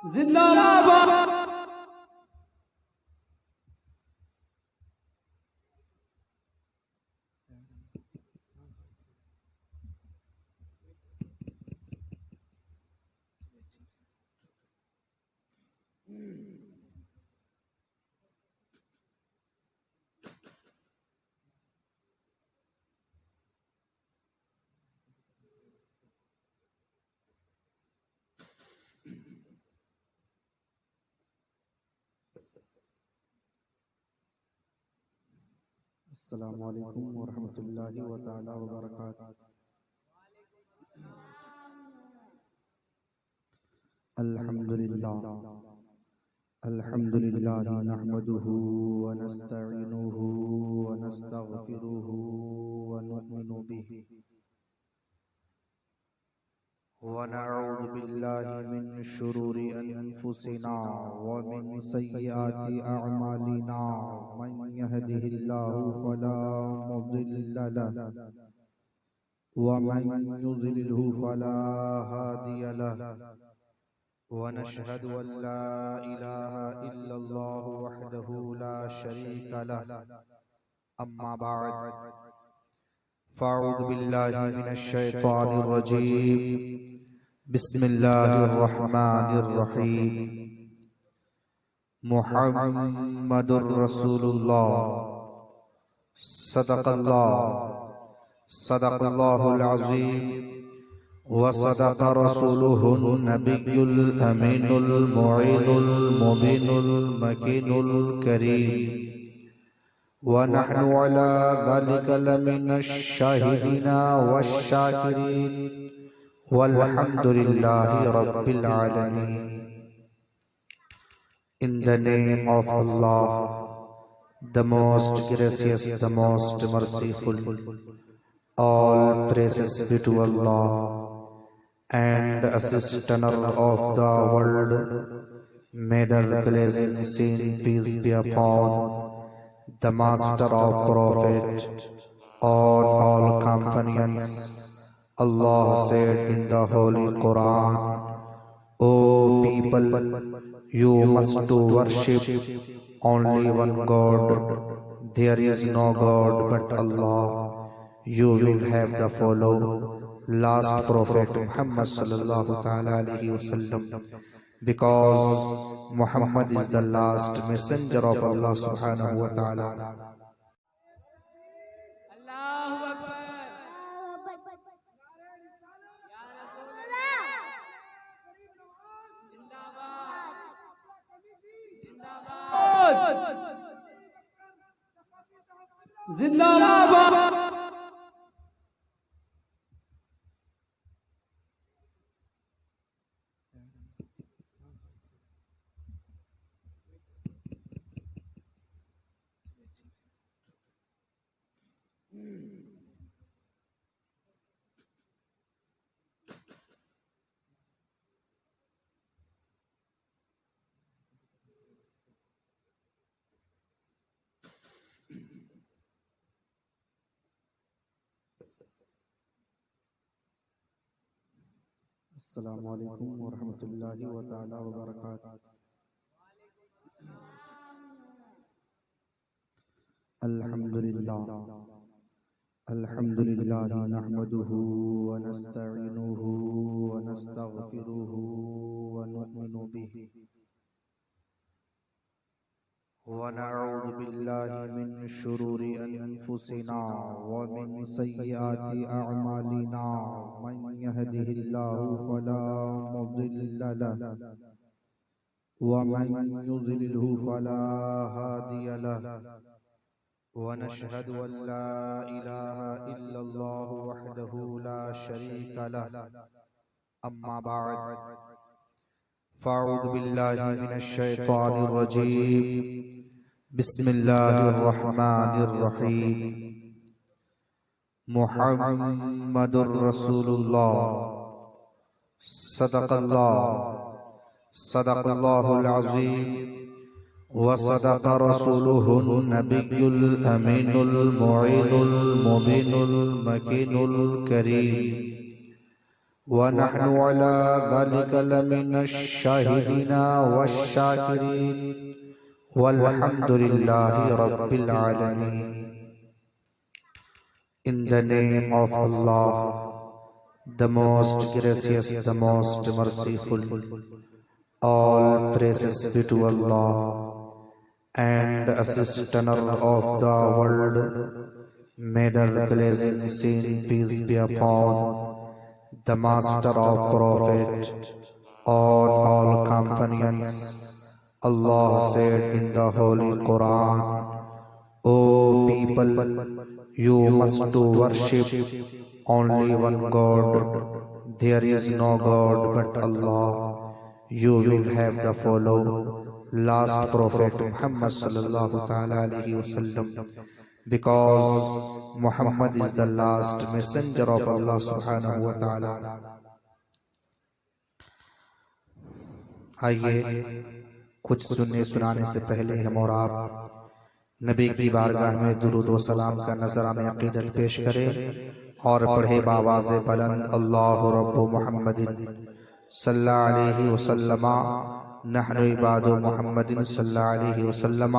जिंदाबाद। अस्सलामु अलैकुम वरहमतुल्लाहि व तआला व बरकातुहू। अल्हम्दुलिल्लाह अल्हम्दुलिल्लाह नहमदुहु व नस्तईनुहु व नस्तगफिरुहु व नु'मिनु बिही व नऊज़ु बिल्लाहि मिन शुरूरि अनफुसिना व मिन सय्यिआति अअमालिना। मन यहदिहिल्लाहु फला मुज़िल्ल लहु व मन युज़लिलहु फला हादिय लहु। व नशहदु अन ला इलाहा इल्लल्लाहु वहदहु ला शरीका लहु। अम्मा बअद फ़अऊज़ु बिल्लाहि मिनश शैतानिर रजीम। बिस्मिल्लाहिर रहमानिर रहीम। मुहम्मदुर रसूलुल्लाह सदक़ल्लाहुल अज़ीम व सदक़ रसूलुहुन नबियुल अमीनुल मुईनुल मुबीनुल मकीनुल करीम। व नहनु अला ज़ालिका लमिनश शाहिदीना वश्शाकिरीन वल्हम्दुलिल्लाहि रब्बिल आलमीन। In the name of Allah, the most gracious, the most merciful, all praises be to Allah and Sustainer of the world. May the blessing, peace be upon the Master of Prophet, on all companions. Allah said in the Holy Quran, O people, you must worship only one God. There is no God but Allah. You will have to follow last Prophet Muhammad sallallahu ta'ala alayhi wasallam, because Muhammad is the last messenger of Allah subhanahu wa ta'ala. अल्लाहु अकबर। जिंदाबाद जिंदाबाद। अस्सलामु अलैकुम वरहमतुल्लाहि व तआला व बरकातुहू। अल्हम्दुलिल्लाह अल्हम्दुलिल्लाह नहमदुहु व नस्तईनुहु व नस्तगफिरुहु व नु'मिनु बिही व नऊज़ु बिल्लाहि मिन शुरूरि अनफुसिना व मिन सय्यिआति अअमालिना। मन यहदिहिल्लाहु फला मुज़िल्ल लहु व मन युज़लिलहु फला हादिय लहु। व नशहदु अन ला इलाहा इल्लल्लाहु वहदहु ला शरीका लहु। अम्मा बअद फ़अऊज़ु बिल्लाहि मिनश शैतानिर रजीम। बिस्मिल्लाहिर रहमानिर रहीम। मुहम्मदुर रसूलुल्लाह सदक़ल्लाहुल अज़ीम व सदक़ रसूलुहुन नबियुल अमीनुल मुईनुल मुबीनुल मकीनुल करीम। वनहनु अला ज़ालिका लमिनश्शाहिदीन वश्शाकिरीन वल्हम्दुलिल्लाहि रब्बिल आलमीन। In the name of Allah, the most gracious, the most merciful, all praises be to Allah and sustainer of the world. May the blessing, sin, peace be upon the master of prophet, on all companions. Allah said in the Holy Quran, O people, you must worship only one God. There is no God but Allah. You will have to follow last prophet Muhammad sallallahu ta'ala alayhi wa sallam, because Muhammad is the last messenger of Allah subhanahu wa ta'ala. आइए कुछ सुनने सुनाने से पहले हम और आप नबी की बारगाह में दुरूद व सलाम का नज़राना अक़ीदत पेश करें और पढ़े बावाज़े बुलंद अल्लाहु रब्बु मुहम्मदिन सल्लल्लाहु अलैहि वसल्लम नहनु इबादु मुहम्मदिन सल्लल्लाहु अलैहि वसल्लम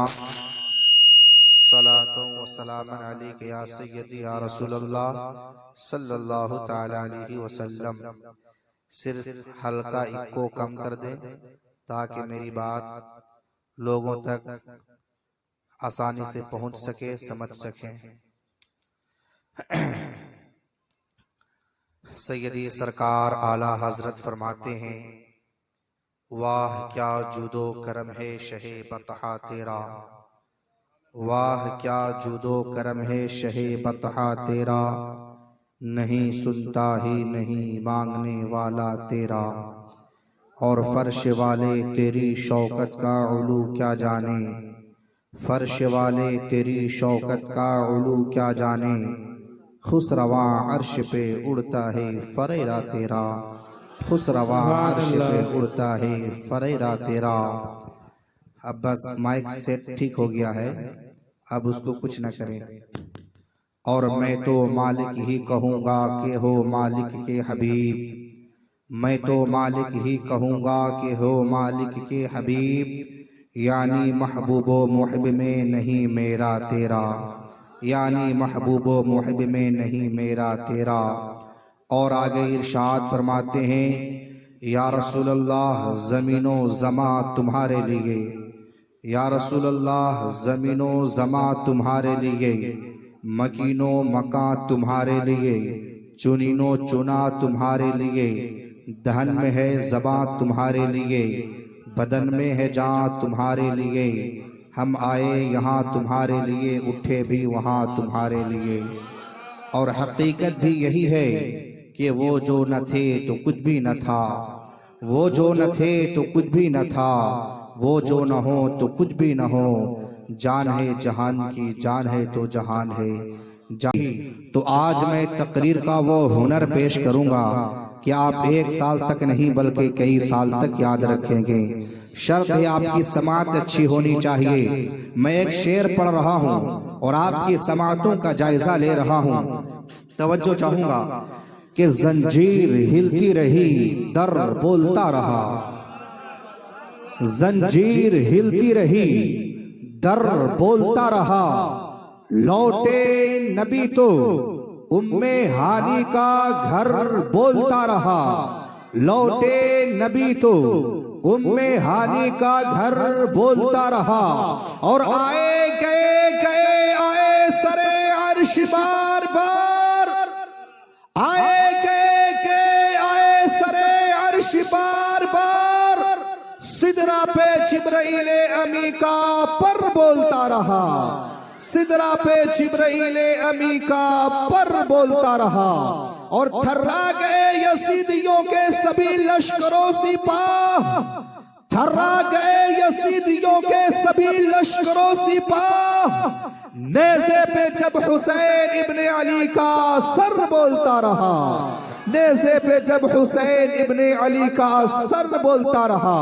सलातो व सलामन अलैका या सय्यदी या रसूलल्लाह सल्लल्लाहु तआला अलैहि वसल्लम। सिर्फ हल्का इको कम कर दें ताकि मेरी बात लोगों तक आसानी से पहुंच सके, समझ सकें। सैयदी सरकार आला हजरत फरमाते हैं, वाह क्या जुदो करम है शहे बतहा तेरा, वाह क्या जुदो करम है शहे बतहा तेरा, नहीं सुनता ही नहीं मांगने वाला तेरा, और फर्श वाले तेरी शौकत का उलू क्या जाने, फर्श वाले तेरी शौकत का उलू क्या जाने, खुसरवा अर्श पे उड़ता है फरेरा तेरा, खुसरवा अर्श पे उड़ता है फरेरा तेरा। अब बस माइक सेट ठीक हो गया है, अब उसको कुछ न करें। और मैं तो मालिक ही कहूँगा कि हो मालिक के हबीब, मैं तो मालिक ही कहूँगा कि हो मालिक के हबीब, यानी महबूबो मुहिब में नहीं मेरा तेरा, यानी महबूबो मुहिब में नहीं मेरा तेरा। और आगे इरशाद फरमाते हैं, या रसूलल्लाह ज़मीनो ज़मा तुम्हारे लिए, या रसूलल्लाह ज़मीनो ज़मा तुम्हारे लिए, मकीनो मका तुम्हारे लिए, चुनीनो चुना तुम्हारे लिए, दहन में है ज़बां तुम्हारे लिए, बदन में है जान तुम्हारे लिए, हम आए यहाँ तुम्हारे लिए, उठे भी वहाँ तुम्हारे लिए। और हकीकत भी यही है कि वो जो न थे तो कुछ भी न था, वो जो न थे तो कुछ भी न था, वो जो न हो तो कुछ भी न हो, जान है जहान की, जान है तो जहान है जान। तो आज मैं तकरीर का वो हुनर पेश करूंगा कि आप एक साल तक नहीं बल्कि कई साल तक याद रखेंगे। शर्त है आपकी समात अच्छी होनी चाहिए। मैं एक शेर पढ़ रहा हूँ और आपकी समातों का जायजा ले रहा हूँ। तवज्जो चाहूंगा कि जंजीर हिलती रही, दर बोलता रहा, जंजीर हिलती रही, दर बोलता रहा, लौटे नबी तो उम्मे हानी का घर बोलता रहा, लौटे नबी तो उम्मे हानी का घर बोलता रहा। और आए गए गए आए सरे अर्श बार बार, आए गए गए आए सरे अर्श बार बार, सिदरा पे जिब्राइल अमी का पर बोलता रहा, सिदरा पे जिब्राइल अमी का पर बोलता रहा। और थर्रा गए यसीदियों के सभी लश्करों सिपाह, थर्रा गए यसीदियों के सभी लश्करों सिपाह, नेज़े पे जब हुसैन इब्ने अली का सर बोलता रहा, नेज़े पे जब हुसैन इब्ने अली का सर बोलता रहा।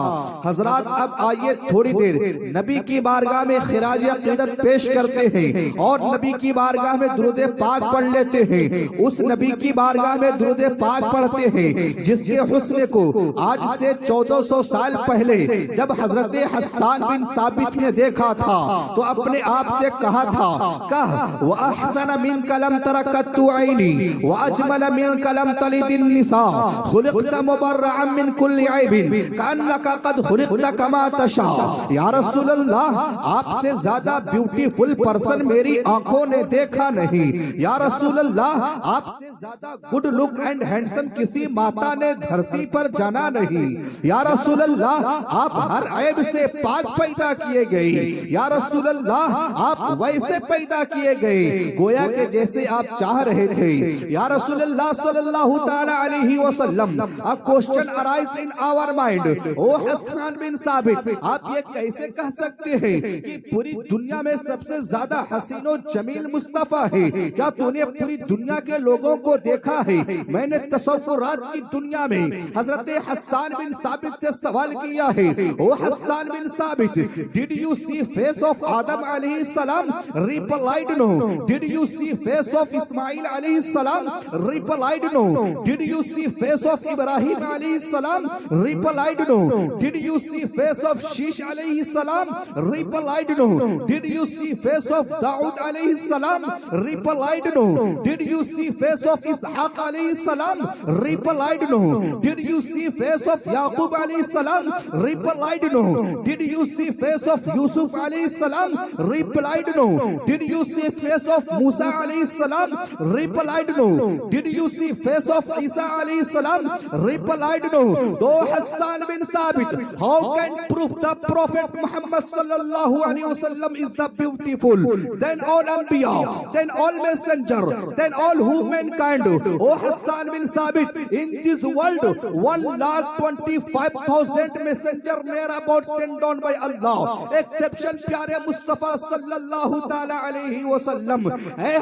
हजरात अब आइए थोड़ी देर नबी की बारगाह में खिराज अकीदत पेश करते हैं और नबी की बारगाह में दुरूद पाक पढ़ लेते हैं। उस नबी की बारगाह में दुरूद पाक पढ़ते हैं जिसके हुस्न को आज से 1400 साल पहले जब हजरत हस्सान बिन साबित ने देखा था तो अपने आप से कहा था, कह व अहसन मिन कलम तरकतु ऐनी व अजमल मिन कलम तलिदिन निसा खुलिक़त मुबर्रअन मिन कुल्लि ऐबिन कअन्नका कद खुलिक़त कमा तशा। या रसूल अल्लाह, आपसे ज्यादा ब्यूटीफुल पर्सन मेरी आंखों ने देखा नहीं। या रसूल अल्लाह, आपसे ज्यादा गुड लुक एंड हैंडसम किसी माता ने धरती पर जाना नहीं। या रसूल अल्लाह, आप हर ऐब से पाक पैदा किए गए। या रसूल अल्लाह, आप वैसे पैदा किए गए गोया के जैसे आप चाह रहे थे। या रसूल अल्लाह सल्लल्लाहु ताला अलैहि वसल्लम, a question arise in our mind, ओ हस्सान बिन साबित, आप ये कैसे कह सकते हैं कि पूरी दुनिया में सबसे ज्यादा हसीनो जमील मुस्तफा है? क्या तूने पूरी दुनिया के लोगों को देखा है? मैंने तसव्वुरात की दुनिया में हजरत हस्सान बिन साबित से सवाल किया है, ओ Hassan bin Sabit, did you see face of Adam अलैहि सलाम? Replied no. Did you see face of Ismail अलैहि सलाम? Replied no. Did you see face of Ibrahim अलैहि सलाम? Replied no. Did you see face of Shees अलैहि सलाम? Replied no. Did you see face of Dawood अलैहि सलाम? Replied no. Did you see face of Ishaq अलैहि सलाम? Replied no. Did you see face of याकूब अलैहि सलाम? Replied no. Did you see face of Yusuf अलैहि सलाम? Replied no. Did you see face of Musa अलैहि सलाम? Replied no. Did you see face of Isa अलैहि सलाम? Replied no. तो Hassan bin Sabit, how can proof the prophet Muhammad सल्लल्लाहु अलैहि वसल्लम is the beautiful than all अंबिया, than all messenger, than all humankind? ओ Hassan bin Sabit, in this world 1,25,000 messenger near about Saint down by Allah, exception प्यारे मुस्तफा सल्लल्लाहु ताला अलैहि वसल्लम। ए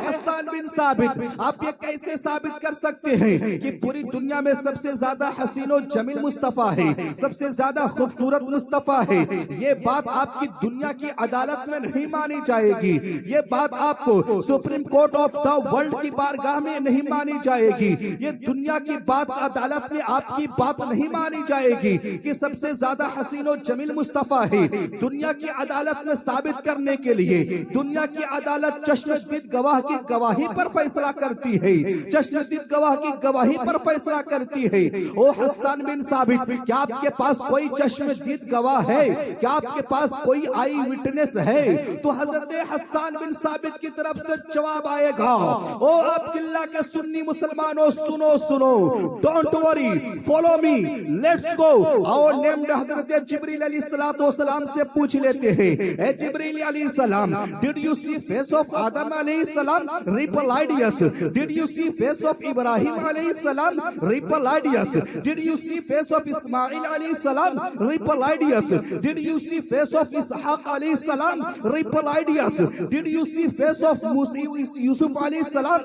हस्सान बिन साबित, आप ये कैसे साबित कर सकते हैं कि पूरी दुनिया में सबसे ज्यादा हसीनो जमील मुस्तफा है, सबसे ज्यादा खूबसूरत मुस्तफा है? ये बात आपकी दुनिया की अदालत में नहीं मानी जाएगी। ये बात आपको supreme court of the world की बारगाह में नहीं मानी जाएगी। ये दुनिया की बात अदालत में आपकी बात नहीं मानी जाएगी कि सबसे ज्यादा हसीनो जमील मुस्तफा है। दुनिया की अदालत में साबित करने के लिए दुनिया की अदालत चश्मदीद गवाह की गवाही पर फैसला करती है, चश्मदीद गवाह की गवाही पर फैसला करती है। ओ हस्सान बिन साबित, क्या आपके पास कोई चश्मदीद गवाह है? क्या आपके पास कोई आई विटनेस है? तो हजरत हस्सान बिन साबित की तरफ से जवाब आएगा, ओ आप किल्ला के सुन्नी मुसलमानों, सुनो सुनो, don't worry, follow me, let's go. और नेम्ड हजरत जिब्रील अलैहिस्सलातु वस्सलाम से पूछ लेते हैं, ए जिब्रील अलैहिस्सलाम, did you see face of Adam अलैहिस्सलाम? Replied yes. Did you see face of Ibrahim अलैहिस्सलाम? Replied yes. Did you see face of Ismail अलैहिस्सलाम? Replied yes. Did you see face of Ishaq अलैहिस्सलाम? Replied yes. Did you see face of Yusuf अलैहिस्सलाम?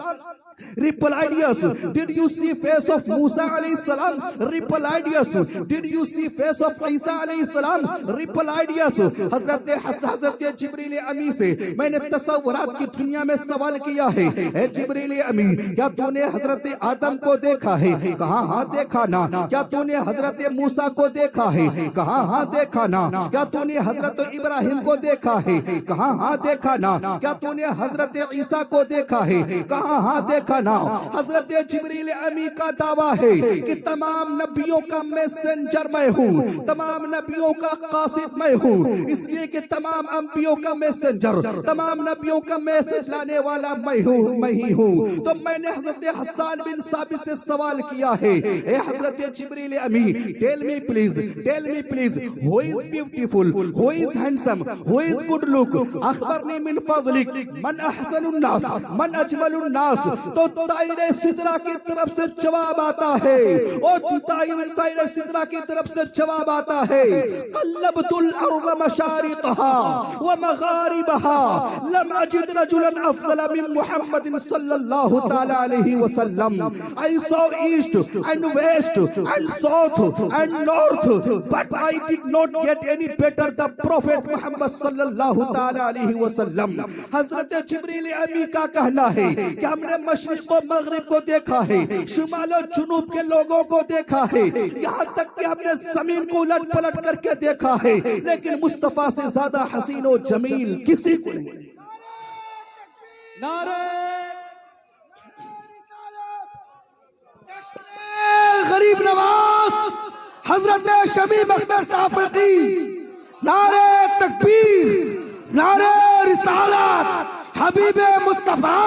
Replied yes. Did you see face of Musa alayhi salam? Replied yes. Did you see face of Isa alayhi salam? Replied yes. Hazrat Jibreel अमी से मैंने तसव्वुरात की दुनिया में सवाल किया है, ए जिब्रील अमी, क्या तूने हजरत आदम को देखा है? कहा हाँ देखा ना। क्या तूने हजरत मूसा को देखा है? कहा हाँ देखा ना। क्या तूने हजरत इब्राहिम को देखा है? कहा हाँ देखा ना। क्या तूने हजरत ईसा को देखा है? कहा हाँ देखा ना। हजरत जिब्रील अमी का दावा है कि तमाम नबियों का मैसेंजर मैं हूँ, तमाम नबियों का कासिद मैं हूँ, इसलिए कि तमाम अंबियों का मैसेंजर, तमाम नबियों का मैसेज लाने वाला मैं ही हूँ। तो मैंने हजरत हस्सान बिन साबित से सवाल किया है, ए हजरत जिब्रील अमी, tell me please, who is beautiful, who is handsome, who is good look? अखबरनी मिन फज़लिक, मन अहसनुन नास, मन अजमलुन नास? तो तायरे सिदरा की तरफ से जवाब आता है, और तायरे सिदरा की तरफ से जवाब आता है, क़ल्लबतुल अर्ज़ मशारिक़हा व मग़ारिबहा लम अजिद रजुलन अफ़ज़ल मिन मुहम्मदिन सल्लल्लाहु तआला अलैहि वसल्लम। I saw east and west and south and north, but I did not get any better the Prophet Muhammad सल्लल्लाहु तआला अलैहि वसल्लम। हजरत जिब्रील अमी का कहना है कि हमने मशरिक और मगरिब को देखा है, शुमाल और जुनूब के लोगों को देखा है, यहाँ तक कि हमने जमीन को उलट पलट करके देखा है, लेकिन मुस्तफा से ज्यादा हसीन और जमील किसी को नहीं। नारे गरीब नवाज हजरत शमी अख्तर साफी, नारे तकबीर, नारे रिसालत, हबीबे मुस्तफा,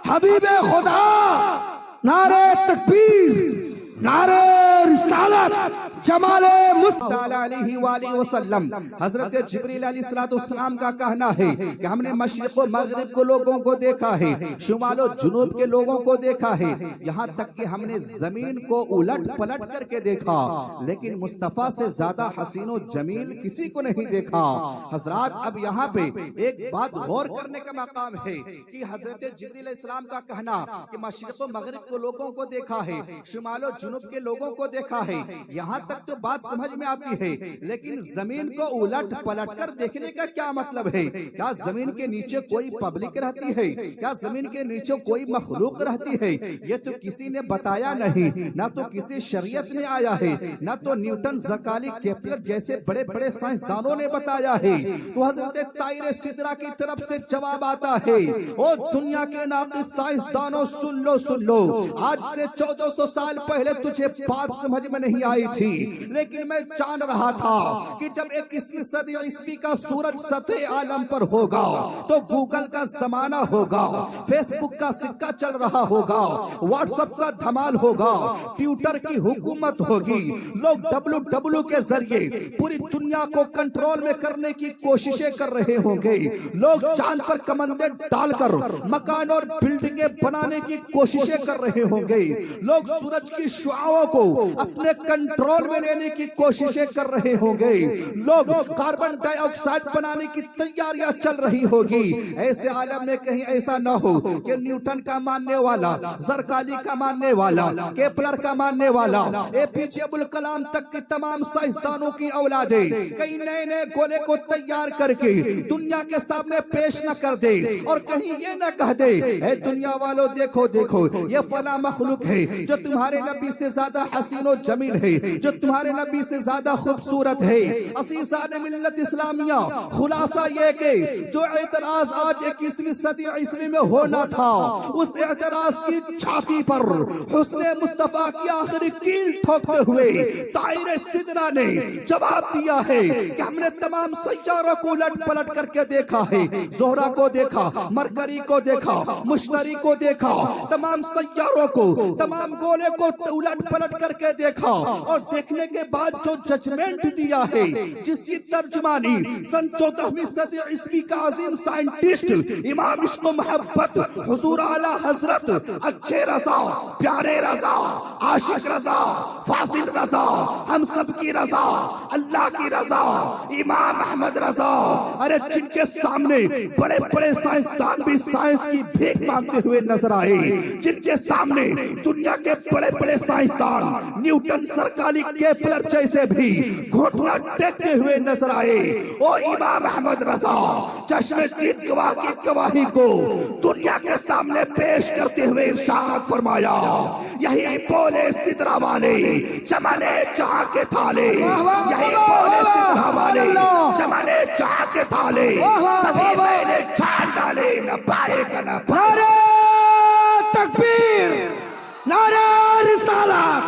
हबीबे खुदा, नारे तकबीर, नारे रिसालत, जमाले मुस्तफा अलैहि वसल्लम। हजरत जिब्रील अलैहिस्सलाम का कहना है कि हमने मशरिक और मगरिब को लोगों को देखा है, शुमाल और जुनूब के लोगों को देखा है, यहाँ तक कि हमने जमीन को उलट पलट करके देखा, लेकिन मुस्तफा से ज्यादा हसीन और जमील किसी को नहीं देखा। हजरात, अब यहाँ पे एक बात गौर करने का मकाम है कि हजरत जिब्रील अलैहिस्सलाम का कहना कि मशरिक और मगरिब को लोगों को देखा है, शुमाल और जुनूब के लोगों को देखा है, यहाँ तक तो बात समझ में आती है, लेकिन जमीन को उलट पलट कर देखने का क्या मतलब है? क्या जमीन के नीचे कोई पब्लिक रहती है? क्या जमीन के नीचे कोई मखलूक रहती है? ये तो किसी ने बताया नहीं, ना तो किसी शरीयत में आया है, ना तो न्यूटन, ज़काली, केपलर जैसे बड़े बड़े साइंसदानों ने बताया है। तो हजरत तायरे सिदरा की तरफ से जवाब आता है, ओ दुनिया के नाक़िस साइंसदानों, सुन लो, आज से 1400 साल पहले तुझे बात समझ में नहीं आई थी, लेकिन मैं जान रहा था कि जब 21वीं सदी ईस्वी का सूरज सतह आलम पर होगा तो गूगल का जमाना होगा, फेसबुक का सिक्का चल रहा होगा, व्हाट्सएप का धमाल होगा, ट्विटर की हुकूमत होगी, लोग WW के जरिए पूरी दुनिया को कंट्रोल में करने की कोशिशें कर रहे होंगे, लोग चांद पर कमंदे डालकर मकान और बिल्डिंगें बनाने की कोशिशें कर रहे होंगे, लोग सूरज की शुआओं को अपने कंट्रोल में लेने की कोशिशें कर रहे होंगे, लोग कार्बन डाइऑक्साइड बनाने की तैयारियां चल रही होगी। ऐसे आलम में कहीं ऐसा न हो कि न्यूटन का मानने वाला, ज़रकाली का मानने वाला, केपलर का मानने वाला, APJ अब्दुल कलाम तक के तमाम साइंसदानों की औलादें कई नए नए गोले को तैयार करके दुनिया के सामने पेश न कर दे और कहीं ये न कह दे, ए दुनिया वालों देखो ये फला मखलूक है जो तुम्हारे नबी से ज्यादा हसीन और जमील है, जो तुम्हारे नबी से ज्यादा खूबसूरत है। असीसाने मिल्लत इस्लामिया, खुलासा ये कि जो एतराज आज 21वीं सदी ईस्वी में होना था, उस एतराज की छाती पर हुस्ने मुस्तफा की आखिरी कील ठोकते हुए तायरे सिदरा ने जवाब दिया है कि हमने तमाम सैयारों को उलट पलट करके देखा है, ज़ोहरा को देखा, मरकरी को देखा, मुश्तरी को देखा, तमाम सैयारों को, तमाम गोले को उलट पलट करके देखा, और देखने के बाद जो जजमेंट दिया है, जिसकी तर्जुमानी सन 14वीं सदी ईस्वी का अजीम साइंटिस्ट इमाम इश्क मोहब्बत हुजूर आला हजरत अच्छे रजा, प्यारे रजा, आशिक रजा, फासिल रजा, हम सब की रजा, अल्लाह की रजा, इमाम अहमद रजा, अरे जिनके सामने बड़े बड़े साइंसदान भी साइंस की भीख मांगते हुए नजर आए, जिनके सामने दुनिया के बड़े बड़े साइंसदान न्यूटन, ज़रकाली, केपलर जैसे भी घोटना टेकते हुए नजर आए, ओ इमाम अहमद रजा चश्मे दीद गवाह की गवाही को दुनिया के सामने पेश करते हुए इरशाद फरमाया, यही बोले सिदरा वाले जमाने जहां के थाले, यही बोले सिदरा वाले जमाने जहां के थाले, सभी मैंने जान डाले, न पाएगा न नारे तकबीर, नारे रिसालत,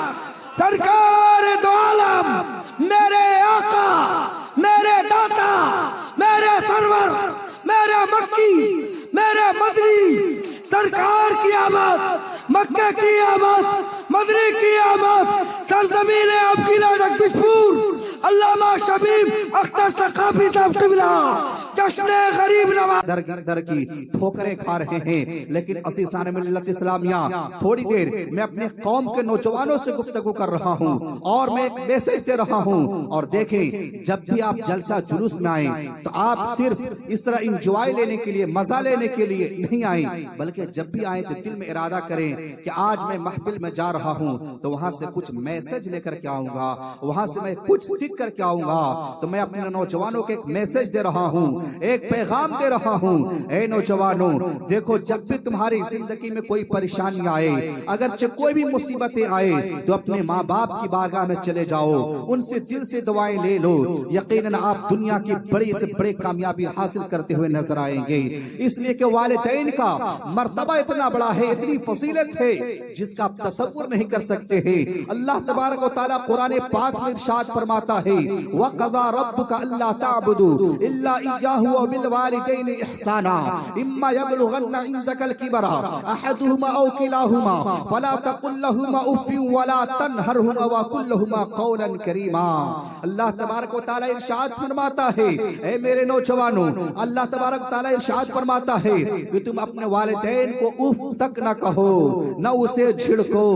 सरकार दो आलम, मेरे आका, मेरे दाता, मेरे सरवर, मेरे मक्की, मेरे मदनी, सरकार की आमद, मक्के की आमद, मदनी की आमद, सरजमीन आपकी जगदीशपुर, अल्लामा शबीब अख्तर सकाफी साहब क़िबला जश्न गरीब नवाज दर की ठोकरें खा रहे हैं। लेकिन असीसान मिल्लत इस्लामिया, थोड़ी देर मैं अपने कौम के नौजवानों से गुफ्तगू कर रहा हूँ और मैं एक मैसेज दे रहा हूँ। और देखें, जब भी आप जलसा जुलूस में आए तो आप सिर्फ इस तरह इंजॉय लेने के लिए, मजा लेने के लिए नहीं आए, बल्कि जब भी आए तो दिल में इरादा करें कि आज मैं महफिल में जा रहा हूँ तो वहां से कुछ मैसेज लेकर के आऊंगा, वहां से मैं कुछ सीख करके आऊंगा। तो मैं अपने नौजवानों को एक मैसेज दे रहा हूँ, एक पैगाम दे रहा हूँ। ए नौजवानों, देखो, जब भी तुम्हारी जिंदगी में कोई परेशानी आए, अगर कोई भी मुसीबतें आए, तो अपने माँ बाप की बारगाह में चले जाओ, उनसे दिल से दुआएं ले लो। यकीनन आप दुनिया की बड़ी से बड़ी कामयाबी हासिल करते हुए नजर आएंगे। इसलिए कि वालिदैन का मर्तबा इतना बड़ा है, इतनी फजीलत है जिसका आप तसव्वुर नहीं कर सकते हैं। अल्लाह तबारक व तआला कुरान पाक में इरशाद फरमाता है, वक़ज़ा रब्बुका अल्ला ताबुदू इल्ला इय्याहु व बिल वालिदैनि इहसाना इम्मा यबलुगन्ना इंदकल किबरा अहदुहुमा औ किलाहुमा फला तकुल लहुमा उफ़्फ़िन वला तनहरहुमा व कुल लहुमा क़ौलन करीमा। अल्लाह तबारक व तआला इरशाद फरमाता है, ए मेरे नौजवानों, अल्लाह तबारक व तआला इरशाद फरमाता है कि तुम अपने वालिदैन को उफ तक न कहो, न उसे झिड़को।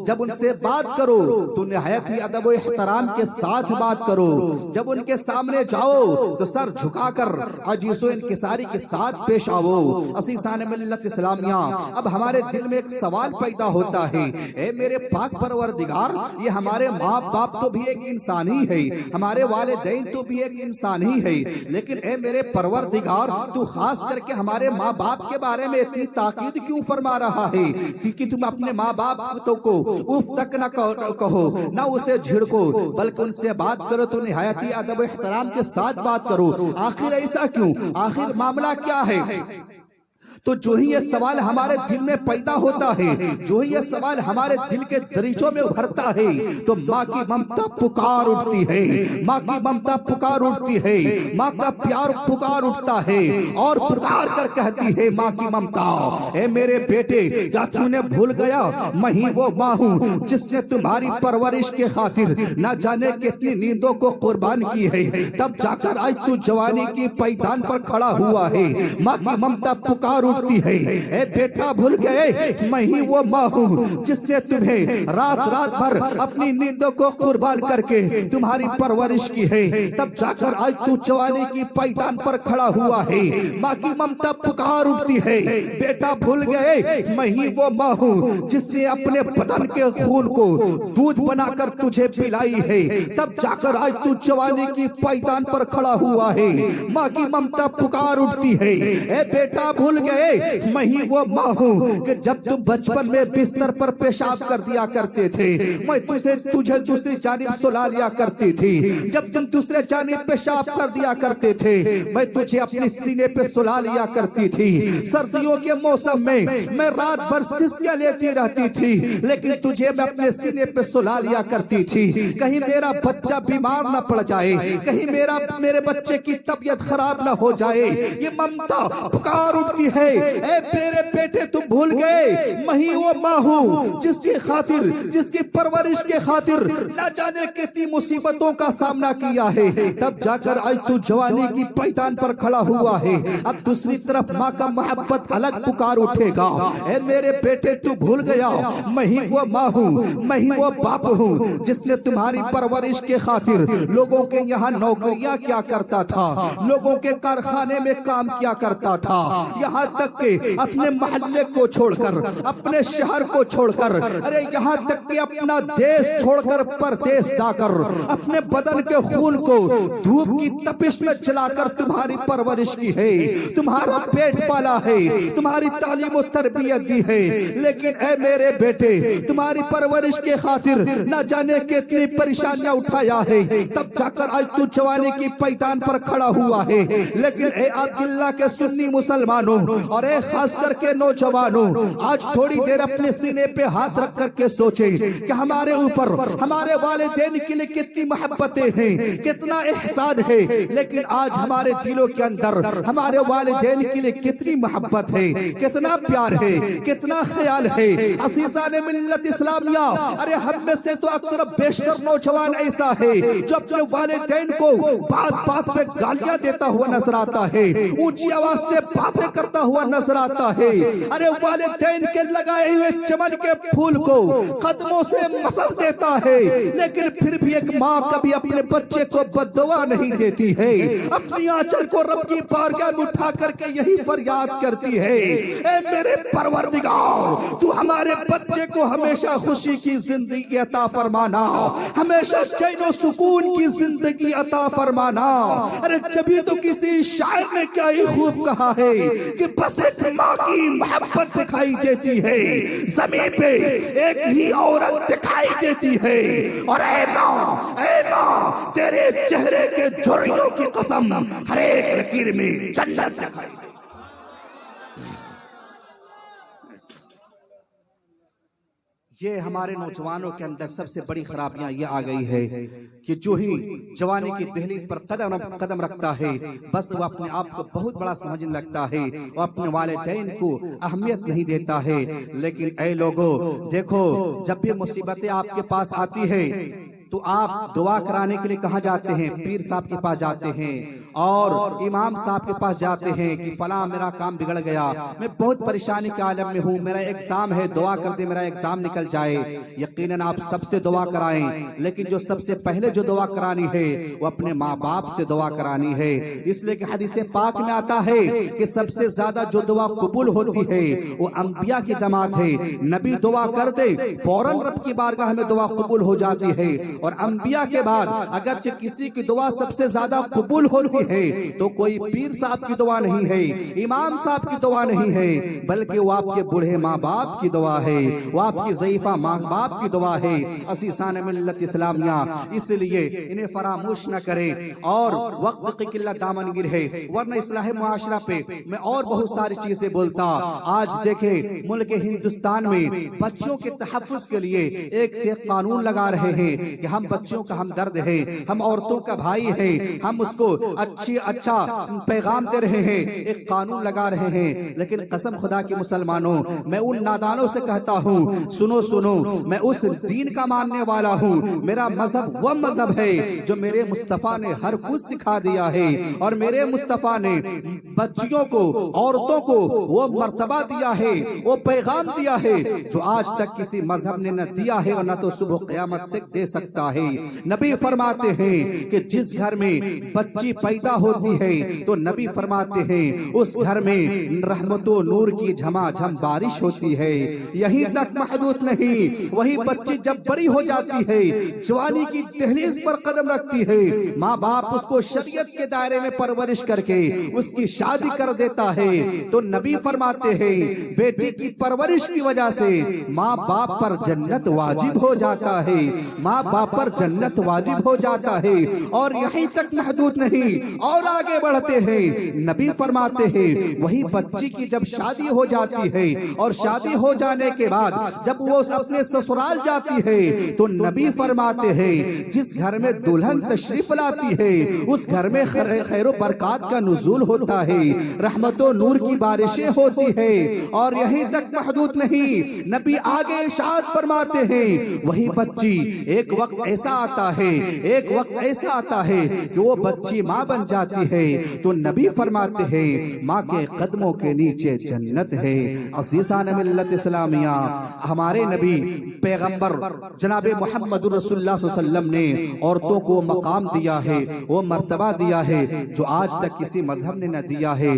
जब उनसे बात करो तो निहायत ही अदब व एहतराम के साथ बात करो। जब उनके सामने जाओ तो सर झुकाकर अजीज़ो इनकिसारी के साथ पेश आओ। असीसान मिल्लत इस्लामिया, अब हमारे दिल में एक सवाल पैदा होता है, ए मेरे पाक परवरदिगार, ये हमारे माँ बाप तो भी एक इंसान ही है, हमारे वालिदैन तो भी एक इंसान ही है, लेकिन ए मेरे परवरदिगार, तू खास करके हमारे माँ बाप के बारे में इतनी ताकीद क्यों फरमा रहा है कि तुम अपने माँ बाप को उफ तक न कहो, न उसे झिड़को, बल्कि उनसे बात करो तो निहायती अदब एहतराम के साथ बात करो। आखिर ऐसा क्यों? आखिर मामला क्या है? तो जो ही ये सवाल हमारे दिल में पैदा होता है, जो ही ये सवाल हमारे दिल के दरीचों में उभरता है, तो माँ की ममता पुकार उठती है, माँ की ममता पुकार उठती है, माँ का प्यार पुकार उठता है और पुकार कर कहती है माँ की ममता, ए मेरे बेटे, क्या तूने भूल गया मैं ही वो माँ हूँ जिसने तुम्हारी परवरिश के खातिर न जाने कितनी नींदों को कुर्बान की है, तब जाकर आज तू जवानी की पैदान पर खड़ा हुआ है। माँ की ममता पुकार उठती है, ए बेटा, भूल गए मैं ही वो माँ हूँ जिसने तुम्हें रात रात भर अपनी नींदों को कुर्बान करके तुम्हारी परवरिश की है, तब जाकर आज तू जवानी की पैदान पर खड़ा हुआ है। माँ की ममता पुकार उठती है, बेटा, भूल गए मैं ही वो माँ हूँ जिसने अपने बदन के खून को दूध बनाकर तुझे पिलाई है, तब जाकर आज तू जवानी की पैदान पर खड़ा हुआ है। माँ की ममता पुकार उठती है, ए बेटा, भूल गए मैं ही वो माँ हूँ कि जब तुम बचपन में बिस्तर पर पेशाब कर दिया करते थे, मैं तुझे दूसरी जानिब सुला लिया करती थी। जब तुम दूसरे जानिब पेशाब कर दिया करते थे, मैं तुझे अपने सीने पे सुला लिया करती थी। सर्दियों के मौसम में मैं रात भर सिसकियां लेती रहती थी, लेकिन तुझे मैं अपने सीने पे सुला लिया करती थी, कहीं मेरा बच्चा बीमार न पड़ जाए, कहीं मेरे बच्चे की तबीयत खराब न हो जाए। ये ममता पुकार उठती है, ए मेरे बेटे, तुम भूल गए मैं ही वो माँ हूँ जिसकी खातिर, जिसकी परवरिश के खातिर न जाने कितनी मुसीबतों का सामना किया है, तब जाकर आज तू जवानी की पैदान पर खड़ा हुआ है। अब दूसरी तरफ माँ का मोहब्बत अलग पुकार उठेगा, ए मेरे बेटे, तू भूल गया मैं ही वो माँ हूँ, मैं ही वो बाप हूँ जिसने तुम्हारी परवरिश के खातिर लोगों के यहाँ नौकरियाँ किया करता था, लोगों के कारखाने में काम किया करता था, यहाँ तक कि अपने मोहल्ले को छोड़कर, अपने शहर को छोड़कर, अरे यहाँ तक कि अपना देश छोड़कर परदेश जाकर अपने बदन के खून को धूप की तपिश में जलाकर तुम्हारी परवरिश की है, तुम्हारा पेट पाला है, तुम्हारी तालीम और तरबियत दी है। लेकिन ए मेरे बेटे, तुम्हारी परवरिश के खातिर न जाने कितनी परेशानियां उठाया है, तब जाकर आज तू जवानी की पैदान पर खड़ा हुआ है। लेकिन ए अब्दुल्लाह के सुन्नी मुसलमानों, और खास करके नौजवानों, आज थोड़ी देर अपने सीने पे हाथ रख करके सोचे कि हमारे ऊपर हमारे वालिदैन के लिए कितनी मोहब्बतें हैं, कितना एहसान है, लेकिन आज हमारे दिलों के अंदर हमारे वालिदैन के लिए कितनी मोहब्बत है, कितना प्यार है, कितना ख्याल है। असीसाने मिल्लत इस्लामिया, अरे हम में से तो अक्सर बेशतर नौजवान ऐसा है जो अपने वालिदैन को बात बात पे गालियां देता हुआ नजर आता है, ऊंची आवाज से बातें करता हुआ नजर आता है। अरे वालिदैन के लगाए हुए चमन के फूल को कदमों से मसल देता है, लेकिन फिर भी एक माँ कभी अपने बच्चे को बद्दुआ नहीं देती है। अपनी आंचल को रब की बारगाह में उठा करके यही फरियाद करती है, ए मेरे परवरदिगार, तू हमारे बच्चे को हमेशा खुशी की जिंदगी अता फरमाना, हमेशा चैन और सुकून की जिंदगी अता फरमाना। अरे जभी तो किसी शायर ने क्या ही खूब कहा है कि बस एक माँ की मोहब्बत दिखाई देती है, जमीन पे एक ही औरत दिखाई देती है, और ऐ माँ तेरे चेहरे के झुर्रियों की कसम हर एक लकीर में जन्नत दिखाई दे। ये हमारे नौजवानों के अंदर सबसे बड़ी खराबियां ये आ गई है कि जो ही जवानी की दहलीज पर कदम रखता है, बस वो अपने आप को बहुत बड़ा समझने लगता है, वो अपने वालिदैन को अहमियत नहीं देता है। लेकिन ऐ लोगों, देखो, जब भी मुसीबतें आपके पास आती है तो आप दुआ कराने के लिए कहाँ जाते हैं? पीर साहब के पास जाते हैं और इमाम साहब के पास जाते हैं कि फला मेरा काम बिगड़ गया, मैं बहुत परेशानी के आलम में हूँ, मेरा एग्जाम है, दुआ कर दे मेरा एग्जाम निकल जाए। यकीनन आप सबसे दुआ कराएं, लेकिन जो सबसे पहले जो दुआ करानी है वो अपने माँ बाप से दुआ करानी है। इसलिए कि हदीस पाक में आता है कि सबसे ज्यादा जो दुआ कबूल होती है वो अंबिया की जमात है। नबी दुआ कर दे फौरन रब की बारगाह में दुआ कबूल हो जाती है, और अंबिया के बाद अगरचे किसी की दुआ सबसे ज्यादा कबूल होती है तो कोई पीर साहब की दुआ नहीं है, इमाम साहब की दुआ नहीं है, बल्कि वो आपके बूढ़े माँ बाप की दुआ है, वो आपकी ज़ईफा माँ बाप की दुआ है। असीसाने मिल्लत इस्लामिया, इसलिए इन्हें फरामोश न करें और वक्त की किल्लत दामनगिर है, वरना इस्लाह मुआशरा पे मैं और बहुत सारी चीजें बोलता। आज देखे मुल्क हिंदुस्तान में बच्चों के तहफ़्फ़ुज़ के लिए एक से कानून लगा रहे हैं कि हम बच्चों का हमदर्द है, हम औरतों का भाई है, हम उसको अच्छा पैगाम दे रहे हैं, एक कानून लगा रहे हैं। लेकिन कसम खुदा की मुसलमानों, मैं उन नादानों से कहता हूँ, सुनो सुनो, मैं उस दीन का मानने वाला हूँ, मेरा मजहब वह मजहब है जो मेरे मुस्तफा ने हर कुछ सिखा दिया है, और मेरे मुस्तफा ने बच्चियों को, औरतों को वो मर्तबा दिया है, वो पैगाम दिया है जो आज तक किसी मजहब ने न दिया है और न तो सुबह क़यामत तक दे सकता है। नबी फरमाते हैं कि जिस घर में बच्ची पैदा होती है तो नबी फरमाते हैं उस घर में रहमतो नूर की झमाझम बारिश होती है। यहीं तक महदूद नहीं, वही बच्ची जब बड़ी हो जाती है, जवानी की दहलीज पर कदम रखती है, माँ बाप उसको शरीयत के दायरे में परवरिश करके उसकी शादी कर देता है, तो नबी फरमाते हैं बेटी की परवरिश की वजह से माँ बाप पर जन्नत वाजिब हो जाता है, माँ बाप पर जन्नत वाजिब हो जाता है। और यहीं तक महदूद नहीं, और आगे बढ़ते हैं, नबी फरमाते हैं वही बच्ची की जब शादी हो जाती है और शादी हो जाने के बाद जब वो अपने ससुराल जाती है तो नबी फरमाते हैं जिस घर में दुल्हन तशरीफ लाती है उस घर में खैर बरकत का नुज़ूल होता है, रहमतो नूर की बारिशें होती है। और यहीं तक महदूद नहीं, नबी आगे इरशाद फरमाते हैं वही बच्ची एक वक्त ऐसा आता है, एक वक्त ऐसा आता है कि वो बच्ची माँ बन जाती है, तो नबी फरमाते हैं माँ के कदमों के नीचे जन्नत है। अज़ीज़ान मिल्लत इस्लामिया, हमारे नबी पैगंबर जनाबे मोहम्मद रसूलुल्लाह सल्लल्लाहु अलैहि वसल्लम ने औरतों को मकाम दिया है, वो मर्तबा दिया है जो आज तक किसी मजहब ने न दिया है।